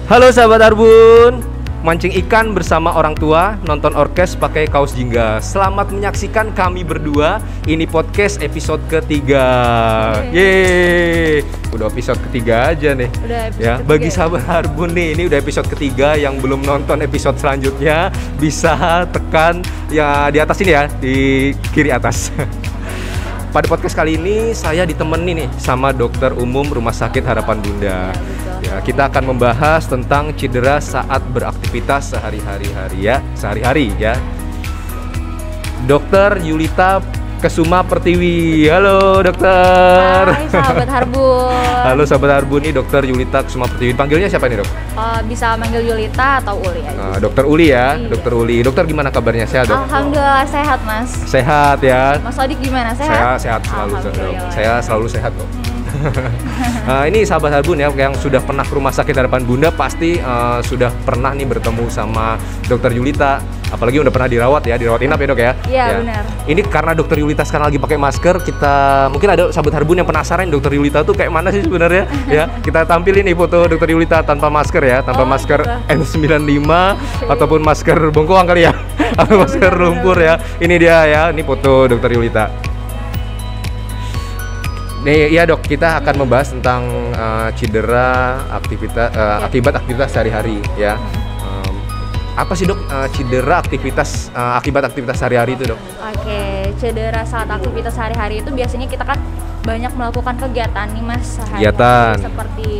Halo sahabat Arbun, mancing ikan bersama orang tua, nonton orkes pakai kaos jingga. Selamat menyaksikan kami berdua. Ini podcast episode ketiga. Yeay, udah episode ketiga aja nih. Udah episode ya, ketiga bagi ya? sahabat Arbun nih, ini udah episode ketiga. Yang belum nonton episode selanjutnya bisa tekan ya di atas ini ya, di kiri atas. Pada podcast kali ini saya ditemani nih sama dokter umum Rumah Sakit Harapan Bunda. Ya, kita akan membahas tentang cedera saat beraktivitas sehari-hari ya. Dokter Yulita Kesuma Pertiwi. Halo dokter. Hai sahabat Harbun. Halo sahabat Harbun, nih dokter Yulita Kesuma Pertiwi. Panggilnya siapa nih dok? Bisa manggil Yulita atau Uli aja. Dokter Uli ya, Iya. Dokter Uli. Dokter gimana kabarnya, sehat dok? Alhamdulillah sehat mas. Sehat ya. Mas Odik gimana, Saya sehat? sehat selalu dok. Alhamdulillah. Saya selalu sehat dok. Ini sahabat Harbun ya, yang sudah pernah ke Rumah Sakit Harapan Bunda pasti sudah pernah nih bertemu sama dokter Yulita. Apalagi udah pernah dirawat inap ya dok ya. Iya benar. Ini karena dokter Yulita sekarang lagi pakai masker, kita mungkin ada sahabat Harbun yang penasaran dokter Yulita tuh kayak mana sih sebenarnya ya. Kita tampilin nih foto dokter Yulita tanpa masker ya, tanpa masker N95 ataupun masker bongkoang kali ya. Atau masker lumpur ya. Ini dia ya, ini foto dokter Yulita. Nih ya dok, kita akan membahas tentang cedera akibat aktivitas sehari-hari ya. Apa sih dok cedera akibat aktivitas sehari-hari itu dok? Oke, cedera saat aktivitas sehari-hari itu biasanya kita kan banyak melakukan kegiatan nih mas sehari-hari. Kegiatan. Seperti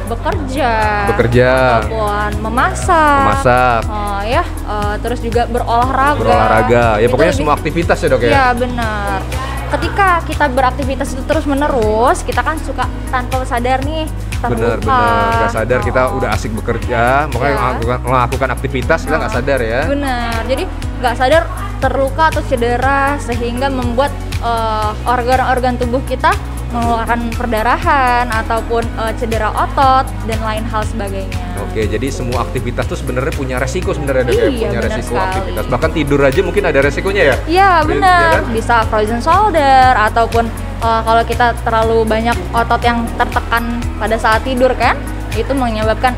bekerja ataupun memasak. Terus juga berolahraga. Ya pokoknya Itu semua aktivitas ya dok ya. Iya benar. Ketika kita beraktivitas itu terus menerus, kita kan suka tanpa sadar nih terluka. Bener, nggak sadar kita udah asik bekerja, makanya melakukan aktivitas kita nggak sadar ya. Benar, jadi nggak sadar terluka atau cedera sehingga membuat organ-organ tubuh kita mengeluarkan perdarahan ataupun cedera otot dan lain hal sebagainya. Oke, jadi semua aktivitas tuh sebenarnya punya resiko sebenarnya dok ya, Iya, punya benar resiko sekali. aktivitas. Bahkan tidur aja mungkin ada resikonya ya. Iya benar, Ya kan? bisa frozen shoulder ataupun kalau kita terlalu banyak otot yang tertekan pada saat tidur kan, itu menyebabkan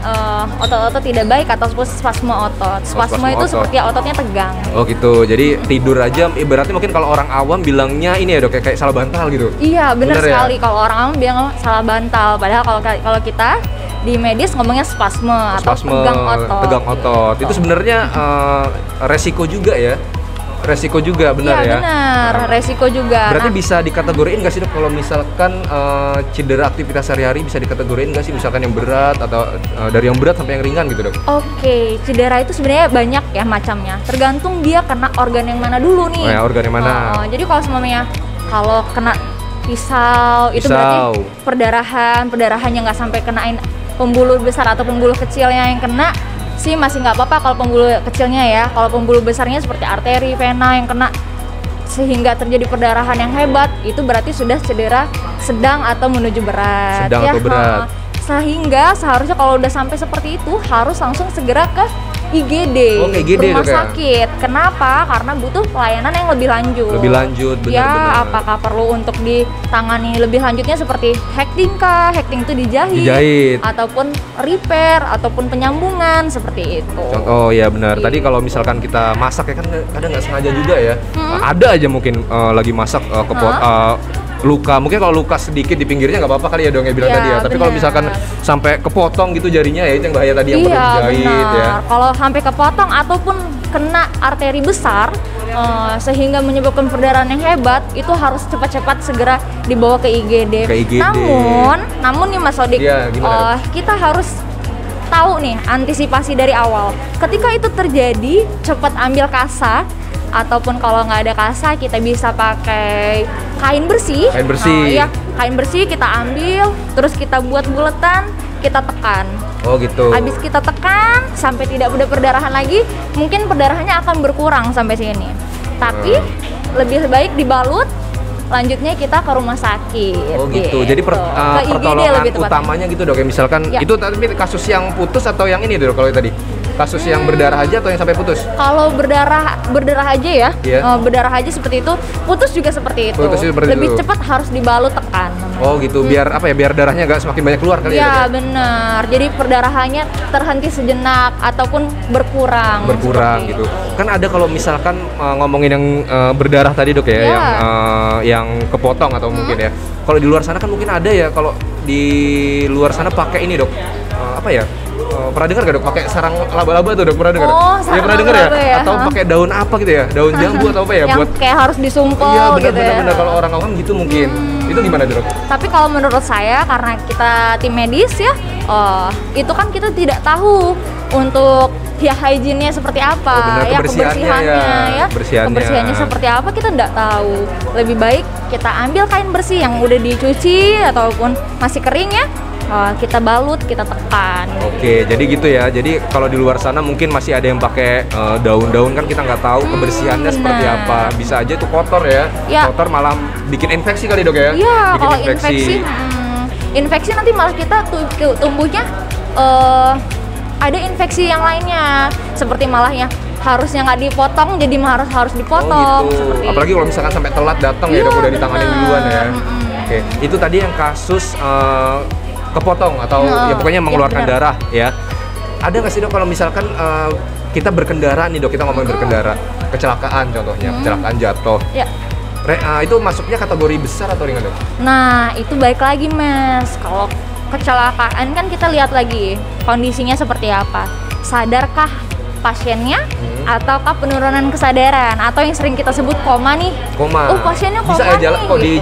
otot-otot tidak baik atau spasme otot. Spasme itu otot. seperti ototnya tegang. Oh gitu, jadi tidur aja berarti mungkin kalau orang awam bilangnya ini ya dok, kayak salah bantal gitu. Iya benar Bener ya? sekali, kalau orang awam bilang salah bantal, padahal kalau kita di medis ngomongnya spasme atau tegang otot. Itu sebenarnya resiko juga ya. Resiko juga benar Iya ya. benar, resiko juga. Berarti Nah, bisa dikategoriin nggak sih dok kalau misalkan cedera aktivitas sehari-hari bisa dikategoriin nggak sih, misalkan yang berat atau dari yang berat sampai yang ringan gitu dok? Oke, cedera itu sebenarnya banyak ya macamnya. Tergantung dia kena organ yang mana dulu nih. Oh ya, organ yang mana? Jadi kalau kena pisau itu berarti perdarahannya nggak sampai kenain pembuluh besar atau pembuluh kecilnya yang kena sih masih nggak apa-apa kalau pembuluh kecilnya ya. Kalau pembuluh besarnya seperti arteri, vena yang kena sehingga terjadi perdarahan yang hebat, itu berarti sudah cedera sedang atau menuju berat. Sedang atau berat. Sehingga seharusnya kalau udah sampai seperti itu harus langsung segera ke IGD, Oh, ke IGD rumah dok ya? sakit. Kenapa? Karena butuh pelayanan yang lebih lanjut. Lebih lanjut, Ya, benar-benar. apakah perlu untuk ditangani lebih lanjutnya seperti hekting kah? Hekting itu Dijahit. ataupun repair ataupun penyambungan seperti itu. Oh ya benar. Gitu. Tadi kalau misalkan kita masak ya kan kadang nggak sengaja juga ya. Ada aja mungkin lagi masak luka. Mungkin kalau luka sedikit di pinggirnya nggak apa-apa kali ya dong ya bilang Iya, tadi ya. Tapi kalau benar. misalkan sampai kepotong gitu jarinya ya itu yang bahaya tadi yang perlu Iya dijahit benar. ya. Kalau sampai kepotong ataupun kena arteri besar sehingga menyebabkan perdarahan yang hebat, itu harus cepat-cepat segera dibawa ke IGD. Ke IGD. Namun nih Mas Odik, Iya, gimana, kita harus tahu nih antisipasi dari awal. Ketika itu terjadi, cepat ambil kasa. Ataupun kalau nggak ada kasa, kita bisa pakai kain bersih. Kain bersih. Kain bersih kita ambil, terus kita buat buletan, kita tekan. Oh gitu. Habis kita tekan sampai tidak ada perdarahan lagi, mungkin perdarahannya akan berkurang sampai sini. Tapi lebih baik dibalut. Lanjutnya kita ke rumah sakit. Oh gitu. Jadi Ke IGD pertolongan lebih tepatnya. utamanya gitu dok ya. Misalkan Ya. itu tapi kasus yang putus atau yang ini dok kalau tadi? Kasus yang berdarah aja atau yang sampai putus? Kalau berdarah aja ya, Iya. berdarah aja seperti itu, putus juga seperti itu. Putus juga seperti Lebih itu. cepat harus dibalut tekan. Oh gitu, biar apa ya? Biar darahnya nggak semakin banyak keluar kali ya? Iya benar. Jadi perdarahannya terhenti sejenak ataupun berkurang. Berkurang gitu. Kan ada kalau misalkan ngomongin yang berdarah tadi dok ya, yang kepotong atau mungkin ya. Kalau di luar sana kan mungkin ada ya. Kalau di luar sana pakai ini dok, apa ya? Pernah dengar gak dok? Pakai sarang laba-laba tuh dok, pernah dengar? Ya pernah dengar ya? Atau pakai daun apa gitu ya? Daun jambu atau apa ya? Yang buat kayak harus disumpel iya, gitu ya. Bener, kalau orang awam gitu mungkin. Itu gimana dok? Tapi kalau menurut saya, karena kita tim medis ya, itu kan kita tidak tahu untuk hygiene-nya seperti apa, benar, kebersihannya kebersihannya seperti apa kita tidak tahu. Lebih baik kita ambil kain bersih yang udah dicuci ataupun masih kering ya, kita balut, kita tekan. Oke, jadi gitu ya. Jadi kalau di luar sana mungkin masih ada yang pakai daun-daun, kan kita nggak tahu kebersihannya seperti apa. Bisa aja itu kotor ya. Kotor malah bikin infeksi kali dok ya? Iya, kalau infeksi nanti malah kita tumbuhnya ada infeksi yang lainnya, seperti malahnya harusnya nggak dipotong jadi harus dipotong. Gitu. Apalagi kalau misalkan sampai telat datang ya dok, udah ditangani duluan ya. Oke, itu tadi yang kasus kepotong atau ya pokoknya mengeluarkan darah ya. Ada nggak sih dok kalau misalkan kita berkendara nih dok, kita ngomongin berkendara, kecelakaan contohnya, kecelakaan jatuh. Itu masuknya kategori besar atau ringan dok? Nah itu baik lagi mas, kalau kecelakaan kan kita lihat lagi kondisinya seperti apa, sadarkah pasiennya ataukah penurunan kesadaran, atau yang sering kita sebut koma nih. Koma. Oh pasiennya koma bisa ya, nih. Kok di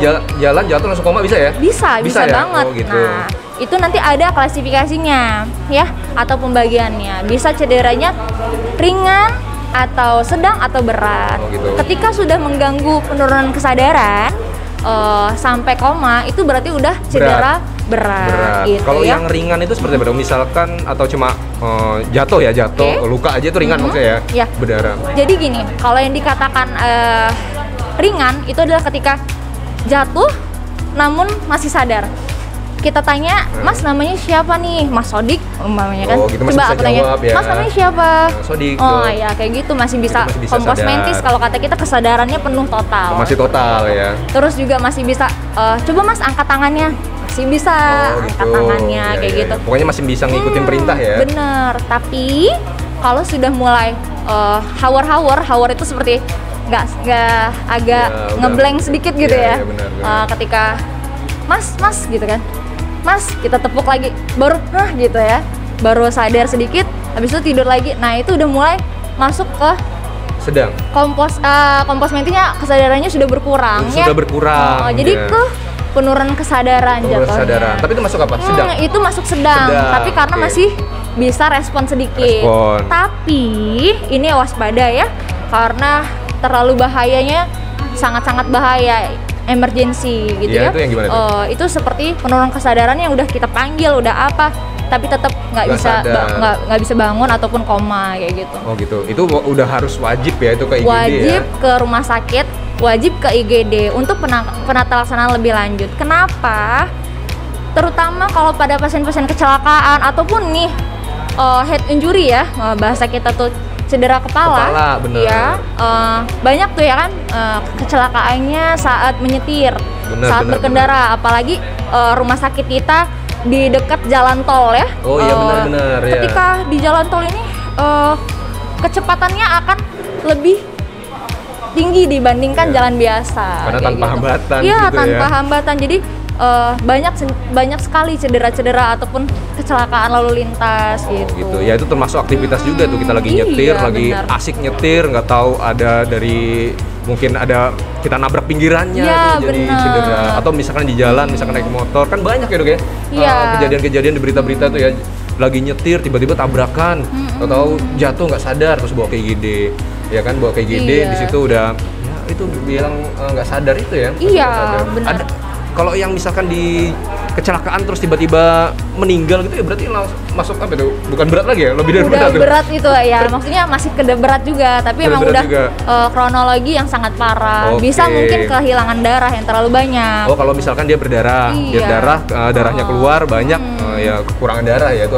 jalan jatuh langsung koma bisa ya? Bisa ya? Banget. Oh, gitu. Nah itu nanti ada klasifikasinya ya, atau pembagiannya. Bisa cederanya ringan atau sedang atau berat. Oh, gitu. Ketika sudah mengganggu penurunan kesadaran sampai koma, itu berarti udah cedera berat. Gitu, kalau ya. yang ringan itu seperti apa? Misalkan atau cuma jatuh, luka aja itu ringan maksudnya ya? Berdarah. Jadi gini, kalau yang dikatakan ringan itu adalah ketika jatuh namun masih sadar. Kita tanya, Mas namanya siapa nih? Mas Sodik umpamanya kan. Gitu, coba aku tanya, ya. Mas namanya siapa? Sodik. Oh ya kayak gitu masih bisa kompos mentis, kalau kata kita kesadarannya penuh total. Masih total ya. Terus juga masih bisa coba Mas angkat tangannya. Masih bisa angkat tangannya kayak gitu. Pokoknya masih bisa ngikutin perintah ya. Bener, tapi kalau sudah mulai hawar itu seperti nggak agak ngeblank sedikit gitu ya. Bener. Ketika Mas gitu kan. Mas, kita tepuk lagi, baru gitu ya, baru sadar sedikit, habis itu tidur lagi. Nah itu udah mulai masuk ke sedang. Kompos mentinya kesadarannya sudah berkurang. Sudah berkurang. Jadi ke penurunan kesadaran jatuhnya. Tapi itu masuk apa? Sedang. Itu masuk sedang. Tapi karena masih bisa respon sedikit. Tapi ini waspada ya, karena terlalu bahayanya sangat-sangat bahaya. Emergency gitu ya. Itu yang gimana tuh? Itu seperti penurunan kesadaran yang udah kita panggil, udah apa, tapi tetap nggak bisa bangun ataupun koma kayak gitu. Oh gitu. Itu udah harus wajib ya itu ke IGD wajib ya? Ke rumah sakit, wajib ke IGD untuk penata laksanaan lebih lanjut. Kenapa? Terutama kalau pada pasien-pasien kecelakaan ataupun nih head injury ya, bahasa kita tuh cedera kepala bener. Ya, banyak tuh ya kan kecelakaannya saat menyetir, saat berkendara. Apalagi rumah sakit kita di dekat jalan tol ya. Oh iya benar-benar ya. Ketika di jalan tol ini kecepatannya akan lebih tinggi dibandingkan jalan biasa. Karena tanpa hambatan. Iya, tanpa hambatan. Jadi banyak sekali cedera-cedera ataupun kecelakaan lalu lintas gitu. Ya itu termasuk aktivitas juga tuh, kita lagi nyetir, lagi asik nyetir, nggak tahu ada dari mungkin ada kita nabrak pinggirannya tuh jadi cedera, atau misalkan di jalan, misalkan naik motor kan banyak ya dok ya. Kejadian-kejadian di berita-berita tuh ya, lagi nyetir tiba-tiba tabrakan, atau jatuh nggak sadar terus bawa ke IGD, ya kan, bawa ke IGD di situ udah ya itu bilang nggak sadar itu ya. Iya benar. Kalau yang misalkan di kecelakaan terus tiba-tiba meninggal gitu ya berarti masuk apa itu? Bukan berat lagi ya? Lebih dari berat. Udah berat itu ya. Maksudnya masih berat juga, tapi emang udah kronologi yang sangat parah. Bisa mungkin kehilangan darah yang terlalu banyak. Oh, kalau misalkan dia berdarah, darahnya keluar banyak, ya kekurangan darah ya itu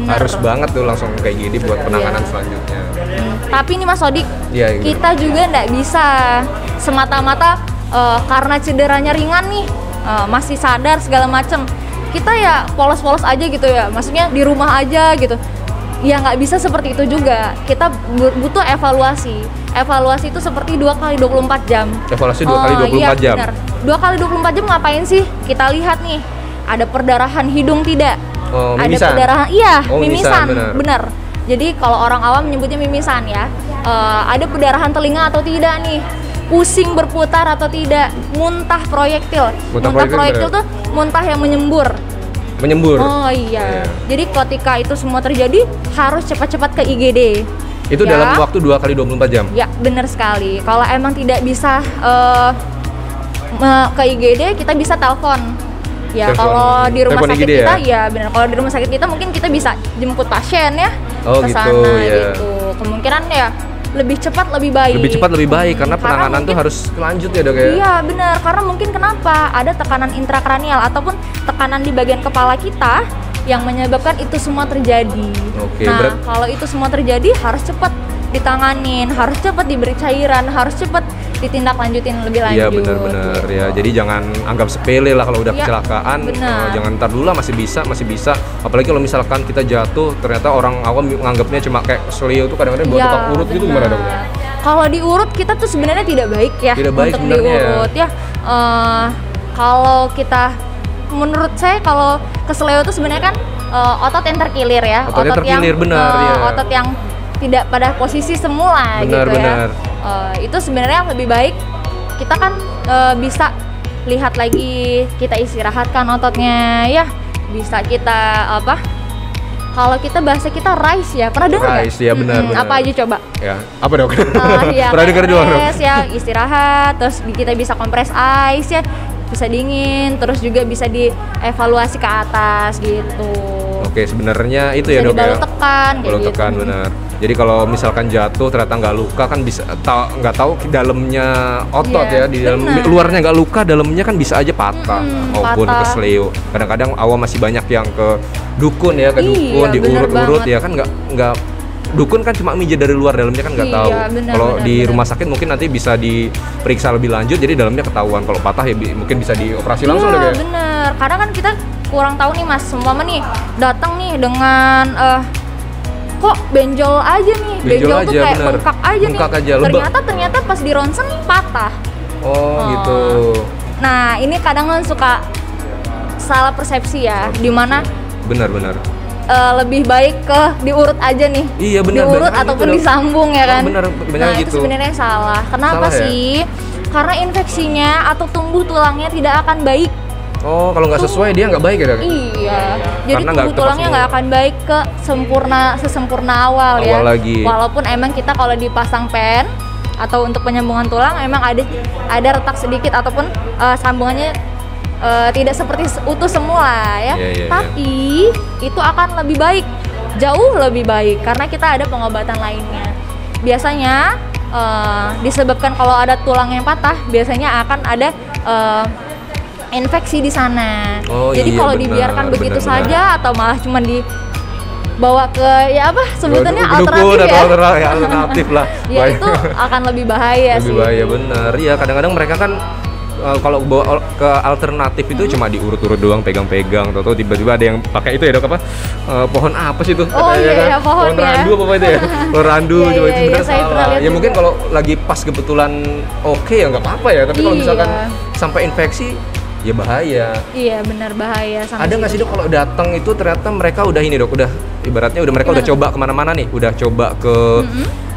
harus banget tuh langsung kayak gini buat penanganan selanjutnya. Tapi ini Mas Sodik, kita juga nggak bisa semata-mata karena cederanya ringan nih, masih sadar segala macem, kita ya polos-polos aja gitu ya, maksudnya di rumah aja gitu. Ya nggak bisa seperti itu juga, kita butuh evaluasi itu seperti 2 kali 24 jam. Evaluasi 2 kali 24 iya, jam? Bener. 2 kali 24 jam ngapain sih? Kita lihat nih, ada perdarahan hidung tidak? Ada mimisan? perdarahan, iya, mimisan, bener. Jadi kalau orang awam menyebutnya mimisan ya. Ada perdarahan telinga atau tidak nih? Pusing berputar atau tidak? Muntah proyektil. Muntah proyektil tuh muntah yang menyembur. Oh iya. Jadi ketika itu semua terjadi harus cepat-cepat ke IGD. Itu ya, dalam waktu 2 kali 24 jam? Ya benar sekali. Kalau emang tidak bisa ke IGD, kita bisa telepon. Ya kalau di rumah sakit IGD kita ya benar. Kalau di rumah sakit kita mungkin kita bisa jemput pasien ya ke sana gitu. Kemungkinan ya lebih cepat lebih baik. Lebih cepat lebih baik karena penanganan tuh harus lanjut ya dok ya. Iya benar, karena mungkin kenapa ada tekanan intrakranial ataupun tekanan di bagian kepala kita yang menyebabkan itu semua terjadi. Nah kalau itu semua terjadi harus cepat ditanganin, harus cepat diberi cairan, harus cepat ditindaklanjutin lebih lanjut. Iya benar-benar ya. Jadi jangan anggap sepele lah kalau udah kecelakaan. Jangan ntar dulu lah, masih bisa. Apalagi kalau misalkan kita jatuh, ternyata orang awam menganggapnya cuma kayak kesleo tuh kadang-kadang buat tukang urut gitu, gimana dok? Kalau diurut kita tuh sebenarnya tidak baik ya. Tidak baik untuk diurut ya. Kalau kita, menurut saya kalau kesleo itu sebenarnya kan otot yang terkilir ya. Otot yang otot yang tidak pada posisi semula gitu ya. Itu sebenarnya lebih baik kita kan bisa lihat lagi, kita istirahatkan ototnya ya, bisa kita kalau kita bahasa kita rise ya, pernah dengar nggak? Rise ya benar. Apa aja coba? Ya apa dok? Ya, pernah dengar doang dok? Ya istirahat, terus kita bisa kompres ice ya, bisa dingin, terus juga bisa dievaluasi ke atas gitu. Oke, sebenarnya itu ya dok ya. Balu tekan benar. Jadi kalau misalkan jatuh ternyata nggak luka kan bisa nggak tahu dalamnya otot ya, di dalam luarnya nggak luka, dalamnya kan bisa aja patah maupun kesleo. Kadang-kadang awam masih banyak yang ke dukun ya, dukun diurut-urut ya kan nggak dukun kan cuma mijit dari luar, dalamnya kan nggak tahu. Kalau di rumah sakit mungkin nanti bisa diperiksa lebih lanjut, jadi dalamnya ketahuan. Kalau patah ya mungkin bisa dioperasi langsung deh. Iya bener, karena kan kita kurang tahu nih mas, semua nih datang nih dengan kok benjol aja nih, benjol tuh kayak bengkak aja nih. Ternyata pas di ronsen patah. Gitu. Nah ini kadang kan suka salah persepsi ya, dimana benar. Lebih baik ke diurut aja nih. Iya benar. Diurut ataupun gitu disambung ya kan. Benar gitu. Itu sebenarnya salah. Kenapa sih? Karena infeksinya atau tumbuh tulangnya tidak akan baik. Kalau nggak sesuai dia nggak baik ya dok? Iya. Jadi tumbuh tulangnya nggak akan baik ke sesempurna awal ya. Lagi. Walaupun emang kita kalau dipasang pen atau untuk penyambungan tulang emang ada retak sedikit ataupun sambungannya tidak seperti utuh semula ya. Tapi itu akan lebih baik, jauh lebih baik karena kita ada pengobatan lainnya. Biasanya disebabkan kalau ada tulang yang patah, biasanya akan ada infeksi di sana. Jadi kalau dibiarkan begitu saja atau malah cuma dibawa ke ya apa sebutannya alternatif lah. Ya itu akan lebih bahaya sih. Lebih bahaya bener. Ya kadang-kadang mereka kan kalau bawa ke alternatif itu cuma diurut-urut doang, pegang-pegang, atau tiba-tiba ada yang pakai itu ya dok, pohon apa sih itu? Pohon randu apa itu ya? Pohon randu, coba itu benar salah. Ya mungkin kalau lagi pas kebetulan ya nggak apa-apa ya, tapi kalau misalkan sampai infeksi ya bahaya. Iya benar bahaya. Ada nggak sih dok kalau datang itu ternyata mereka udah ini dok, udah ibaratnya mereka udah coba kemana-mana nih, udah coba ke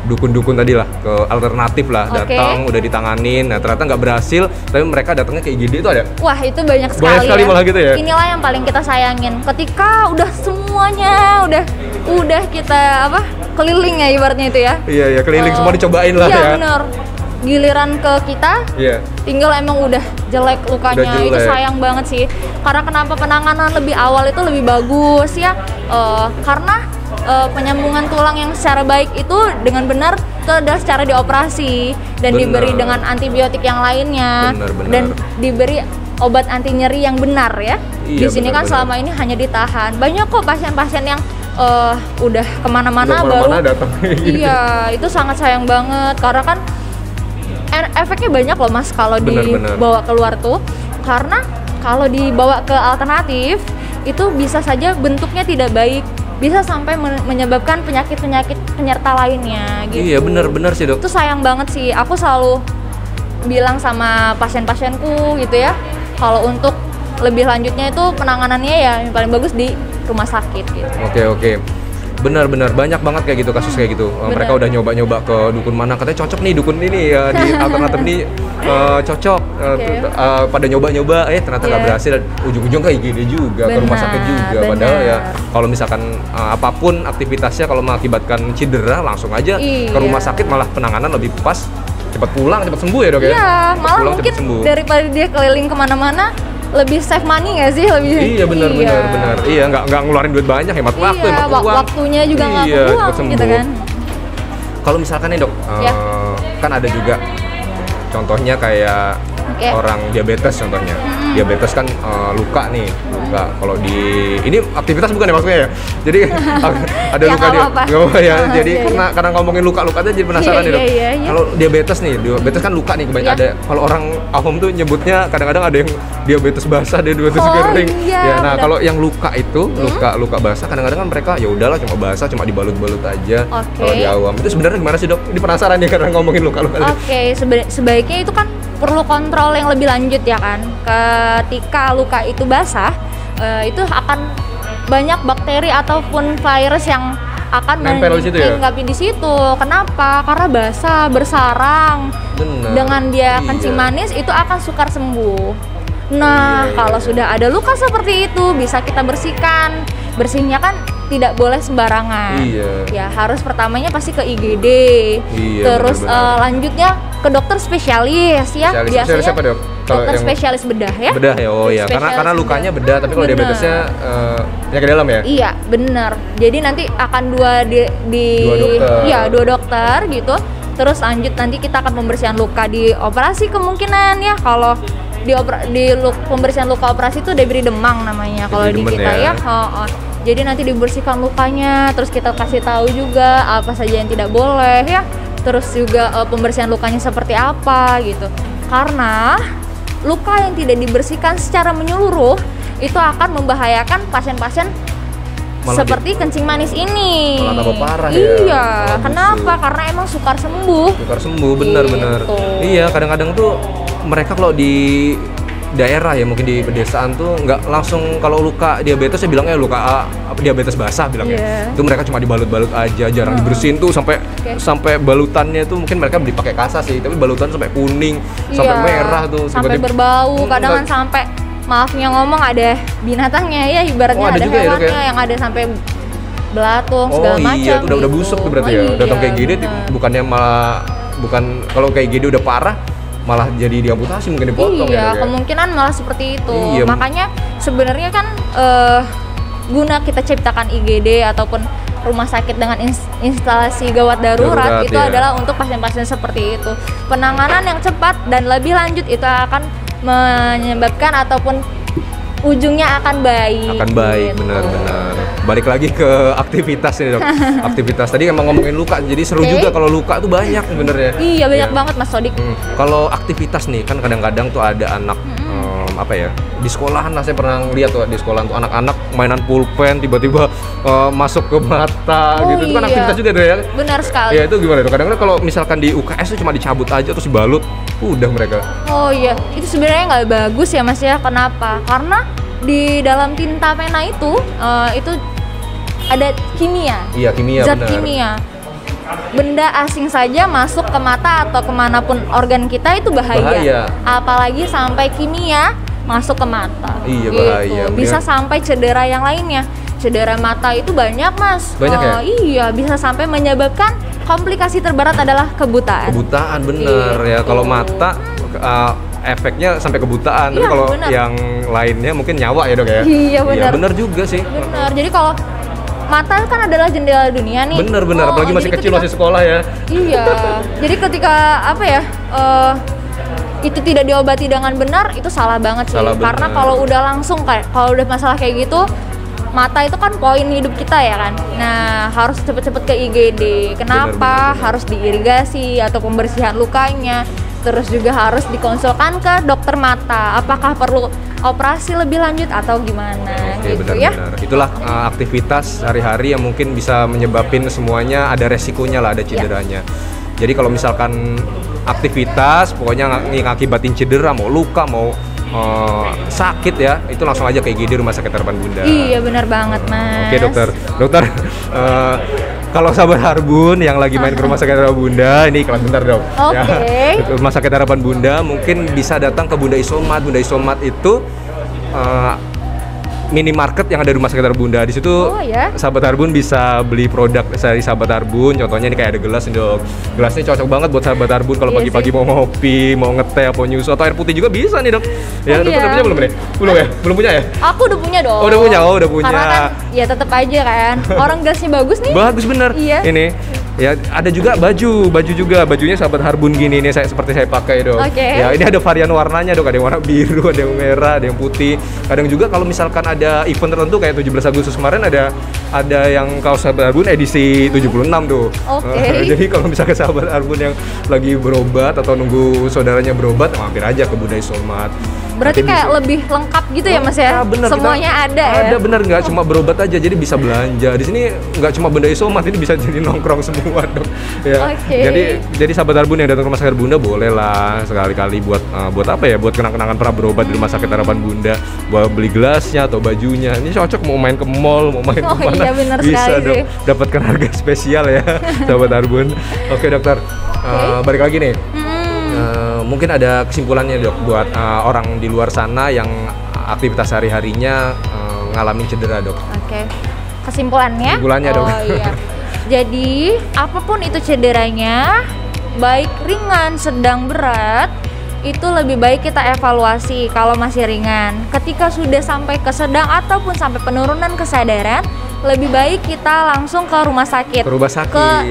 dukun-dukun tadi lah, ke alternatif lah, datang udah ditanganin, nah ternyata nggak berhasil, tapi mereka datangnya ke IGD itu ada? Wah itu banyak sekali malah gitu ya. Inilah yang paling kita sayangin, ketika udah semuanya udah kita keliling ya ibaratnya itu ya. Iya keliling semua dicobain lah ya. Iya benar. Giliran ke kita, tinggal emang udah jelek lukanya, itu sayang banget sih. Karena kenapa penanganan lebih awal itu lebih bagus ya? Karena penyambungan tulang yang secara baik itu dengan benar itu adalah secara dioperasi dan diberi dengan antibiotik yang lainnya dan diberi obat anti nyeri yang benar ya. Di sini kan selama ini hanya ditahan. Banyak kok pasien-pasien yang udah kemana-mana baru datang. Iya, itu sangat sayang banget karena kan efeknya banyak loh mas kalau dibawa keluar tuh, karena kalau dibawa ke alternatif itu bisa saja bentuknya tidak baik, bisa sampai menyebabkan penyakit-penyakit penyerta lainnya gitu. Iya benar sih dok. Itu sayang banget sih, aku selalu bilang sama pasien-pasienku gitu ya, kalau untuk lebih lanjutnya itu penanganannya ya yang paling bagus di rumah sakit gitu. Oke. Benar banyak banget kayak gitu kasus kayak gitu. Mereka udah nyoba ke dukun mana, katanya cocok nih dukun ini ya di alternatif ini cocok. Pada nyoba ternyata nggak berhasil, ujung-ujung ke IGD juga, ke rumah sakit juga. Padahal ya kalau misalkan apapun aktivitasnya kalau mengakibatkan cedera langsung aja ke rumah sakit, malah penanganan lebih pas, cepat pulang cepat sembuh ya dok ya. Iya, malah mungkin daripada dia keliling kemana-mana lebih save money nggak sih? Iya benar. Iya, nggak ngeluarin duit banyak, hemat waktu, hemat uang. Waktunya juga nggak kebuang gitu kan. Kalau misalkan nih dok, kan ada juga contohnya kayak orang diabetes contohnya. Diabetes kan luka nih, luka. Kalau di ini aktivitas bukan ya maksudnya ya. Jadi ada ya, luka dia. Jadi karena ngomongin luka aja jadi penasaran nih dok. Kalau diabetes kan luka nih kebanyakan ada. Kalau orang awam tuh nyebutnya kadang-kadang ada yang diabetes basah, ada diabetes kering. Nah kalau yang luka itu luka basah kadang-kadang kan mereka ya udahlah cuma basah, cuma dibalut-balut aja. Kalau di awam itu sebenarnya gimana sih dok? Ini penasaran ya karena ngomongin luka. Sebaiknya itu kan perlu kontrol yang lebih lanjut ya kan. Ketika luka itu basah, itu akan banyak bakteri ataupun virus yang akan menghinggapi di situ. Kenapa? Karena basah, bersarang. Dengan dia kencing manis itu akan sukar sembuh. Nah, kalau sudah ada luka seperti itu bisa kita bersihkan. Bersihnya kan tidak boleh sembarangan. Ya harus pertamanya pasti ke IGD. Terus lanjutnya ke dokter spesialis ya. Biasanya siapa dok? Dokter spesialis bedah ya. Bedah ya, karena lukanya bedah, tapi kalau diabetesnya penyakit dalam ya. Iya benar. Jadi nanti akan dua dokter gitu. Terus lanjut nanti kita akan pembersihan luka di operasi kemungkinan ya. Kalau pembersihan luka operasi itu debri demang namanya kalau di kita ya. Jadi nanti dibersihkan lukanya, terus kita kasih tahu juga apa saja yang tidak boleh ya. Terus juga pembersihan lukanya seperti apa gitu. Karena luka yang tidak dibersihkan secara menyeluruh itu akan membahayakan pasien-pasien seperti kencing manis ini. Malah tambah parah ya. Iya, kenapa? Karena emang sukar sembuh. Benar. Iya, kadang-kadang tuh mereka kalau di daerah ya mungkin di pedesaan tuh nggak langsung kalau luka diabetes ya bilangnya luka diabetes basah bilangnya. Itu mereka cuma dibalut-balut aja, jarang dibersihin tuh sampai balutannya tuh mungkin mereka dipakai kasa sih, tapi balutan sampai kuning, sampai merah tuh, sampai berbau, kadang sampai maafnya ngomong ada binatangnya ya, ibaratnya ada hewannya yang ada sampai belatung segala macam. Iya, itu udah busuk tuh berarti ya. Datang kayak gini bukannya kalau kayak gini udah parah malah jadi diamputasi, mungkin dipotong. Iya, kemungkinan malah seperti itu. Makanya sebenarnya kan guna kita ciptakan IGD ataupun rumah sakit dengan instalasi gawat darurat itu adalah untuk pasien-pasien seperti itu. Penanganan yang cepat dan lebih lanjut itu akan menyebabkan ataupun ujungnya akan baik. Gitu. Benar. Balik lagi ke aktivitas ini dok. Aktivitas tadi emang ngomongin luka, jadi seru juga kalau luka tuh banyak sebenarnya. Iya banyak banget Mas Sodik. Kalau aktivitas nih kan kadang-kadang tuh ada anak di sekolahan lah, saya pernah lihat tuh di sekolahan tuh anak-anak mainan pulpen tiba-tiba masuk ke mata gitu. Itu kan aktivitas juga tuh ya. Benar sekali. Ya itu gimana tuh? Kadang-kadang kalau misalkan di UKS tuh cuma dicabut aja terus dibalut, udah mereka. Oh iya, itu sebenarnya nggak bagus ya Mas ya. Kenapa? Karena di dalam tinta pena itu ada kimia. Iya, kimia. Zat kimia. Benda asing saja masuk ke mata atau kemanapun organ kita itu bahaya. Apalagi sampai kimia masuk ke mata. Iya, bahaya. Bisa sampai cedera yang lainnya. Cedera mata itu banyak Mas. Banyak ya? Iya, bisa sampai menyebabkan komplikasi terberat adalah kebutaan. Kebutaan bener ya. Kalau mata efeknya sampai kebutaan, tapi kalau yang lainnya mungkin nyawa ya dok ya. Iya benar. Iya, bener juga sih. Benar. Jadi kalau mata kan adalah jendela dunia nih. Bener, apalagi masih kecil, masih sekolah ya. Iya. Jadi ketika itu tidak diobati dengan benar, itu salah banget sih. Karena kalau udah langsung kalau udah masalah kayak gitu, mata itu kan poin hidup kita ya kan. Nah, harus cepet-cepet ke IGD. Kenapa? Bener. Harus diirigasi atau pembersihan lukanya. Terus juga harus dikonsulkan ke dokter mata. Apakah perlu operasi lebih lanjut atau gimana Oke, gitu benar-benar. Itulah aktivitas sehari-hari yang mungkin bisa menyebabin semuanya ada resikonya lah, ada cederanya. Jadi kalau misalkan aktivitas pokoknya ngakibatin cedera, mau luka, mau sakit ya, itu langsung aja ke IGD Rumah Sakit Harapan Bunda. Iya benar banget Mas. Oke dokter, kalau sahabat Harbun yang lagi main ke Rumah Sakit Harapan Bunda, ini iklan bentar dong. Oke. Ya, Rumah Sakit Harapan Bunda mungkin bisa datang ke Bunda Isomat. Bunda Isomat itu minimarket yang ada di Rumah Sakit Harapan Bunda. Di situ sahabat Harbun bisa beli produk dari sahabat Harbun. Contohnya ini kayak ada gelas nih dok. Gelasnya cocok banget buat sahabat Harbun kalau pagi-pagi mau ngopi, mau ngeteh, atau nyusu, atau air putih juga bisa nih dok. Ya, dokter udah punya belum nih? Belum ya? Belum punya ya? Aku udah punya dong. Oh, udah punya. Karena kan ya tetap aja kan. Orang gelasnya bagus nih. Bagus bener. Iya. Ini. Ya, ada juga baju juga. Bajunya sahabat Harbun gini nih, seperti saya pakai dok. Ya, ini ada varian warnanya dok. Ada yang warna biru, ada yang merah, ada yang putih. Kadang juga kalau misalkan ada event tertentu kayak 17 Agustus kemarin ada yang kaos sahabat Harbun edisi 76 tuh. Jadi kalau misalkan sahabat Harbun yang lagi berobat atau nunggu saudaranya berobat, mampir aja ke Bunda Isomat. Berarti kayak lebih lengkap gitu ya Mas ya? Bener, semuanya ada ya? Ada bener, nggak cuma berobat aja, jadi bisa belanja. Di sini nggak cuma Bunda Isomat, ini bisa jadi nongkrong semua dok. Ya. Jadi sahabat Harbun yang datang ke Rumah Sakit Bunda boleh lah sekali-kali buat apa ya? Buat kenang-kenangan pernah berobat di Rumah Sakit Harapan Bunda. Buat beli gelasnya atau bajunya. Ini cocok mau main ke mall, mau main kemana, iya, bisa dok. Dapatkan harga spesial ya sahabat Harbun. Oke dokter, balik lagi nih. Mungkin ada kesimpulannya dok buat orang di luar sana yang aktivitas sehari-harinya ngalamin cedera dok. Kesimpulannya dok. Iya. Jadi apapun itu cederanya, baik ringan, sedang, berat, itu lebih baik kita evaluasi kalau masih ringan. Ketika sudah sampai ke sedang ataupun sampai penurunan kesadaran, lebih baik kita langsung ke rumah sakit.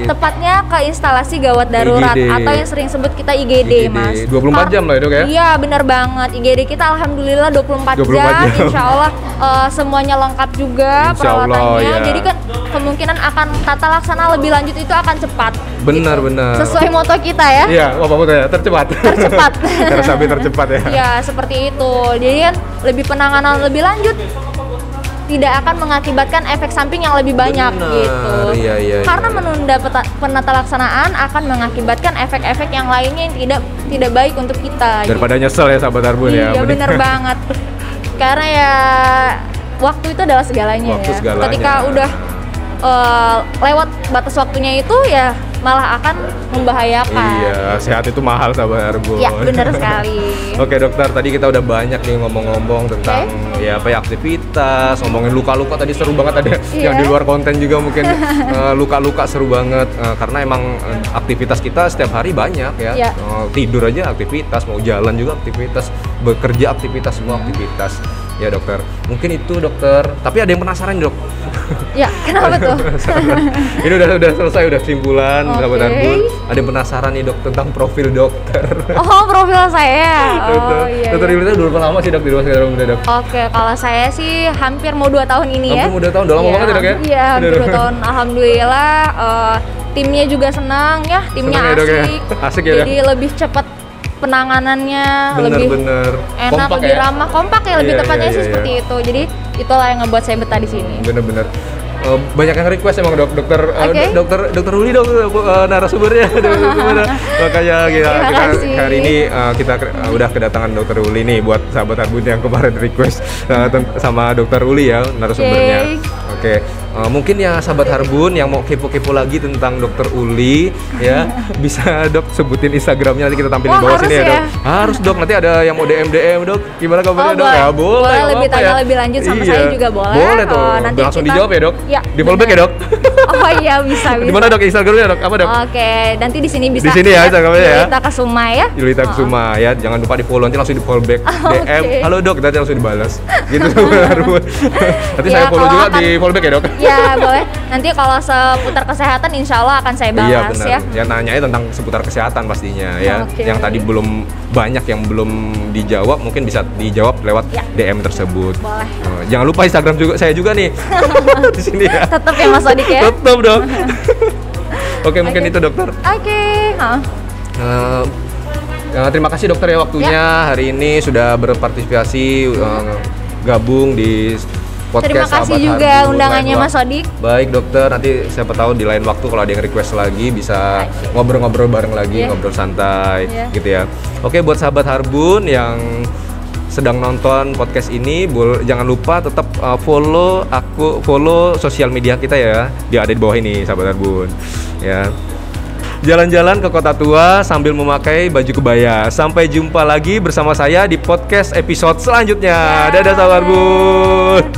Tepatnya ke instalasi gawat darurat IGD. Atau yang sering sebut kita IGD. Mas. 24 jam lah ya dok ya? Iya benar banget. IGD kita alhamdulillah 24 jam. Insya Allah semuanya lengkap juga peralatannya. Ya. Jadi kan kemungkinan akan tata laksana lebih lanjut itu akan cepat. Benar. Sesuai moto kita ya. Iya, apa motonya? Tercepat. Terus sampai tercepat ya. Iya seperti itu. Jadi kan lebih penanganan lebih lanjut tidak akan mengakibatkan efek samping yang lebih banyak gitu. Iya. Karena menunda penata laksanaan akan mengakibatkan efek-efek yang lainnya yang tidak baik untuk kita. Daripada nyesel ya sahabat Harbun ya. Iya benar banget. Karena ya waktu itu adalah segalanya. Ketika udah lewat batas waktunya itu ya malah akan membahayakan. Iya, sehat itu mahal sahabat Harbun. Ya, benar sekali. Oke dokter, tadi kita udah banyak nih ngomong-ngomong tentang ya apa ya aktivitas, ngomongin luka-luka tadi seru banget ada yang di luar konten juga mungkin luka-luka seru banget karena emang aktivitas kita setiap hari banyak ya. Tidur aja aktivitas, mau jalan juga aktivitas, bekerja aktivitas, semua aktivitas. Ya dokter, mungkin itu dokter. Tapi ada yang penasaran dok. Ya, kenapa tuh? Ini udah selesai, udah kesimpulan sahabat Harbun. Ada yang penasaran nih dok tentang profil dokter. Oh, profil saya. Dokter Yulita udah berapa lama sih dok di Rumah Sakit Harapan Bunda dok? Oke, kalau saya sih hampir mau 2 tahun ini ya. Hampir mau 2 tahun, udah lama banget ya dok ya? Iya, hampir 2 tahun. Alhamdulillah, timnya juga senang ya, timnya asik. Asik ya. Jadi lebih cepat penanganannya, lebih enak, kompak lebih ramah, kompak ya lebih tepatnya sih seperti itu. Jadi itulah yang ngebuat saya betah di sini. Bener-bener. Banyak yang request emang dokter Uli dong narasumbernya. Makanya hari ini kita udah kedatangan dokter Uli nih buat sahabat Harbun yang kemarin request sama dokter Uli ya narasumbernya. Oke. Mungkin ya sahabat Harbun yang mau kepo-kepo lagi tentang dokter Uli ya bisa dok sebutin Instagramnya, nanti kita tampilin di bawah sini ya dok. Harus dok, nanti ada yang mau DM dok, gimana kabarnya dok? Ya boleh lebih tanya lebih lanjut sama saya juga boleh. Boleh tuh, nanti langsung dijawab ya dok. Di fallback ya dok. Oh iya bisa. Di mana dok Instagramnya dok? Apa dok? Oke, nanti di sini bisa. Di sini ya Instagramnya ya. Yulita Kusuma ya. Yulita Kusuma ya, jangan lupa di follow, nanti langsung di fallback DM. Halo dok, nanti langsung dibalas. Gitu sahabat Harbun. Nanti saya follow juga di fallback ya dok. Ya boleh. Nanti kalau seputar kesehatan insya Allah akan saya bahas. Iya benar. Ya nanyanya tentang seputar kesehatan pastinya ya. Yang tadi belum banyak yang belum dijawab, mungkin bisa dijawab lewat DM tersebut. Boleh. Jangan lupa Instagram juga saya juga nih. Di sini ya. Tetap ya Mas Odik ya. Tetap dong. Oke, mungkin itu dokter. Terima kasih dokter ya waktunya hari ini sudah berpartisipasi gabung di podcast Terima kasih Sahabat juga Harbun, undangannya Mas Odik. Baik dokter, nanti siapa tahu di lain waktu kalau ada yang request lagi bisa ngobrol-ngobrol bareng lagi, ngobrol santai gitu ya. Oke, buat sahabat Harbun yang sedang nonton podcast ini, jangan lupa tetap follow sosial media kita ya. Dia ada di bawah ini sahabat Harbun ya. Jalan-jalan ke Kota Tua sambil memakai baju kebaya. Sampai jumpa lagi bersama saya di podcast episode selanjutnya. Dadah sahabat Harbun.